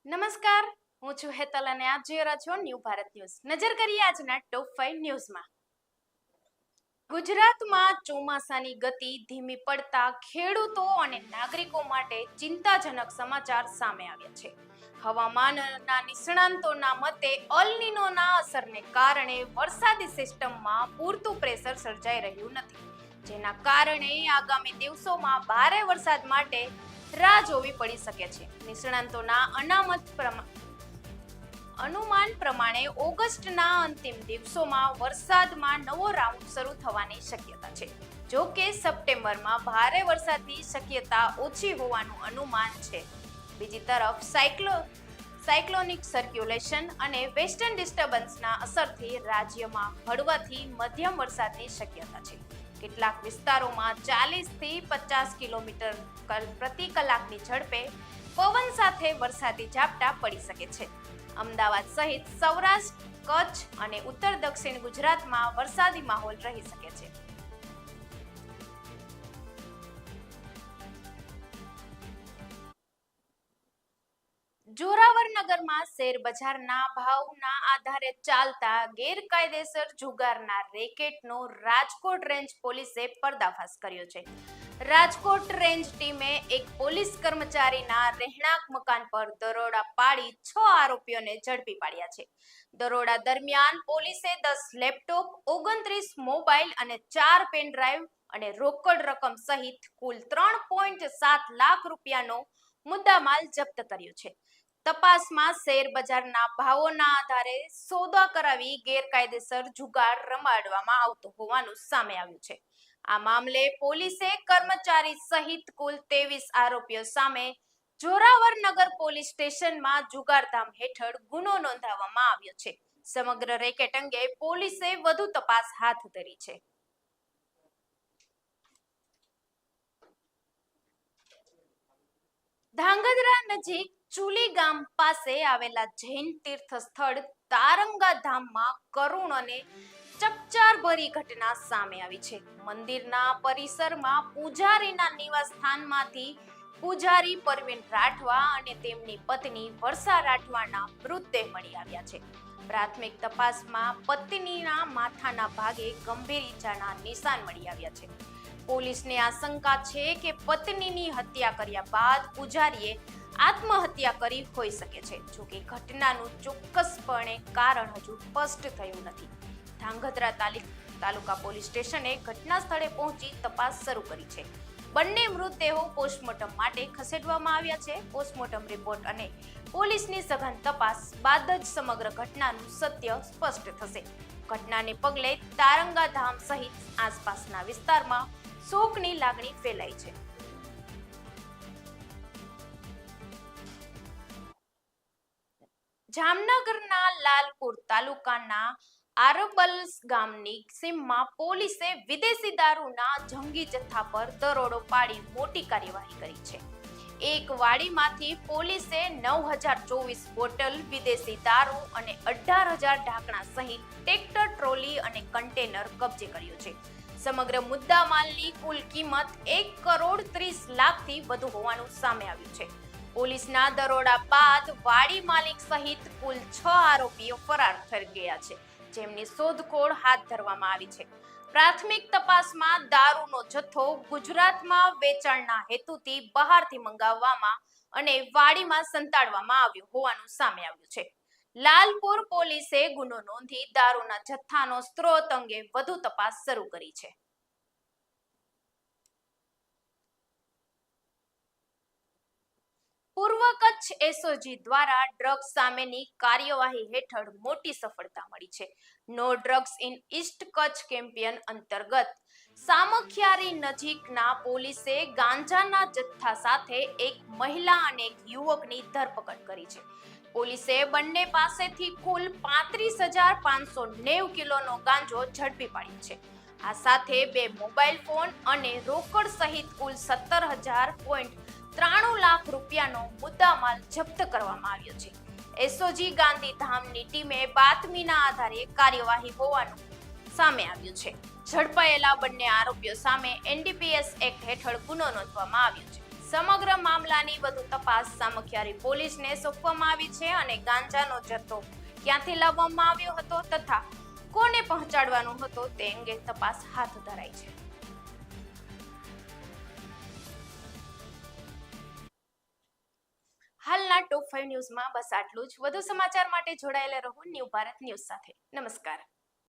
નમસ્કાર, હું છું હેતલ અને આપ જોઈ રહ્યા છો ન્યૂ ભારત ન્યૂઝ. નજર કરીએ આજના ટોપ 5 ન્યૂઝમાં. ગુજરાતમાં ચોમાસાની ગતિ ધીમી પડતા ખેડૂતો અને નાગરિકો માટે ચિંતાજનક સમાચાર સામે આવ્યા છે. હવામાનના નિષ્ણાંતોના મતે અલ નીનોના અસરને કારણે વરસાદી સિસ્ટમમાં પૂરતું પ્રેશર સર્જાઈ રહ્યું નથી, જેના કારણે આગામી દિવસોમાં ભારે વરસાદ માટે રાહ જોવી પડી શકે છે. નિષ્ણાંતોના અનુમાન પ્રમાણે ઓગસ્ટના અંતિમ દિવસોમાં વરસાદમાં નવો રાઉન્ડ શરૂ થવાની શક્યતા છે. જો કે સપ્ટેમ્બરમાં ભારે વરસાદની શક્યતા ઓછી હોવાનું અનુમાન છે. બીજી તરફ સાયક્લોનિક સર્ક્યુલેશન અને વેસ્ટર્ન ડિસ્ટર્બન્સના અસરથી રાજ્યમાં હળવાથી મધ્યમ વરસાદની શક્યતા છે. કેટલાક વિસ્તારોમાં 40 થી 50 કિલોમીટર પ્રતિ કલાકની ઝડપે પવન સાથે વરસાદી ઝાપટા પડી શકે છે. અમદાવાદ સહિત સૌરાષ્ટ્ર, કચ્છ અને ઉત્તર દક્ષિણ ગુજરાતમાં વરસાદી માહોલ રહી શકે છે. જોરાવરનગરમાં શેર બજારના ભાવના આધારે ચાલતા ગેરકાયદેસર જુગારના રેકેટનો રાજકોટ રેન્જ પોલીસે પર્દાફાશ કર્યો છે. રાજકોટ રેન્જ ટીમે એક પોલીસ કર્મચારીના રહેણાંક મકાન પર દરોડા પાડી 6 આરોપીઓને ઝડપી પાડ્યા છે. દરોડા દરમિયાન પોલીસે 10 લેપટોપ, 29 મોબાઈલ અને 4 પેન ડ્રાઈવ અને રોકડ રકમ સહિત કુલ 3.7 લાખ રૂપિયાનો મુદ્દામાલ જપ્ત કર્યો છે. તપાસમાં શેર બજારના ભાવોના આધારે સોદા કરાવી ગેરકાયદેસર જુગાર રમાડવામાં આવતો હોવાનું સામે આવ્યું છે. આ મામલે પોલીસે કર્મચારી સહિત કુલ 23 આરોપીઓ સામે જોરાવરનગર પોલીસ સ્ટેશનમાં જુગારધામ હેઠળ ગુનો નોંધાવવામાં આવ્યો છે. સમગ્ર રેકેટ અંગે પોલીસે વધુ તપાસ હાથ ધરી છે. ધાંગધ્રા નજીક ચુલી ગામ પાસે આવેલા જૈન તીર્થ સ્થળ તારંગા ધામમાં કરુણ અને ચકચારભરી ઘટના સામે આવી છે. મંદિરના પરિસરમાં પૂજારીના નિવાસ સ્થાનમાંથી પૂજારી પરવીન રાઠવા અને તેમની પત્ની વર્ષા રાઠવાના મૃતદેહ મળી આવ્યા છે. પ્રાથમિક તપાસમાં પત્નીના માથાના ભાગે ગંભીર ઈજાના નિશાન મળી આવ્યા છે. પોલીસને આશંકા છે કે પત્નીની હત્યા કર્યા બાદ પૂજારીએ આત્મહત્યા કરી હોઈ શકે છે. જોકે ઘટનાનું ચોક્કસપણે કારણ હજુ સ્પષ્ટ થયું નથી. ધાંગધ્રા તાલુકા પોલીસ સ્ટેશને ઘટના સ્થળે પહોંચી તપાસ શરૂ કરી છે. બંને મૃતદેહો પોસ્ટમોર્ટમ માટે ખસેડવામાં આવ્યા છે. પોસ્ટમોર્ટમ રિપોર્ટ અને પોલીસની સઘન તપાસ બાદ જ સમગ્ર ઘટનાનું સત્ય સ્પષ્ટ થશે. ઘટનાને પગલે તારંગા ધામ સહિત આસપાસના વિસ્તારમાં શોકની લાગણી ફેલાઈ છે. જામનગરના લાલપુર તાલુકાના આરબલ્સ ગામની સીમમાં પોલીસે વિદેશી દારૂના જંગી જથ્થા પર દરોડો પાડી મોટી કાર્યવાહી કરી છે. એક વાડીમાંથી પોલીસે 9024 બોટલ વિદેશી દારૂ અને 18000 ઢાંકણા સહિત ટ્રેક્ટર, ટ્રોલી અને કન્ટેનર કબજે કર્યો છે. સમગ્ર મુદ્દામાલની કુલ કિંમત 1,30,00,000 થી વધુ હોવાનું સામે આવ્યું છે. પોલીસના દરોડા બાદ વાડી માલિક સહિત કુલ 6 આરોપીઓ ફરાર થઈ ગયા છે, જેમની શોધખોળ હાથ ધરવામાં આવી છે. પ્રાથમિક તપાસમાં દારૂનો જથ્થો ગુજરાતમાં વેચાણના હેતુથી બહારથી મંગાવવામાં અને વાડીમાં સંતાડવામાં આવ્યો હોવાનું સામે આવ્યું છે. લાલપુર પોલીસે ગુનો નોંધી દારૂના જથ્થાનો સ્ત્રોત અંગે વધુ તપાસ શરૂ કરી છે. પૂર્વ કચ્છ એસઓજી દ્વારા ડ્રગ્સ સામેની કાર્યવાહી હેઠળ મોટી સફળતા મળી છે. No drugs in east Kutch campaign અંતર્ગત સામખિયારી નજીકના પોલીસે ગાંજાના જથ્થા સાથે એક મહિલા અને એક યુવકની ધરપકડ કરી છે. પોલીસે બંને પાસેથી કુલ 35,590 કિલોનો ગાંજો ઝડપી પાડ્યો છે. આ સાથે 2 મોબાઈલ ફોન અને રોકડ સહિત કુલ 17,93 લાખ રૂપિયાનો મુદ્દામાલ જપ્ત કરવામાં આવ્યો છે. એસઓજી ગાંધીધામની ટીમે બાતમીના આધારે કાર્યવાહી હોવાનું સામે આવ્યું છે. ઝડપાયેલા બંને આરોપીઓ સામે એનડીપીએસ એક્ટ હેઠળ ગુનો નોંધવામાં આવ્યો છે. સમગ્ર મામલાની વધુ તપાસ સામખિયારી પોલીસને સોંપવામાં આવી છે અને ગાંજાનો જથ્થો ક્યાંથી લાવવામાં આવ્યો હતો તથા કોને પહોંચાડવાનો હતો તે અંગે તપાસ હાથ ધરાઈ છે. હાલના ટોપ 5 ન્યૂઝમાં બસ આટલું જ. વધુ સમાચાર માટે જોડાયેલા રહો ન્યૂ ભારત ન્યૂઝ સાથે. નમસ્કાર.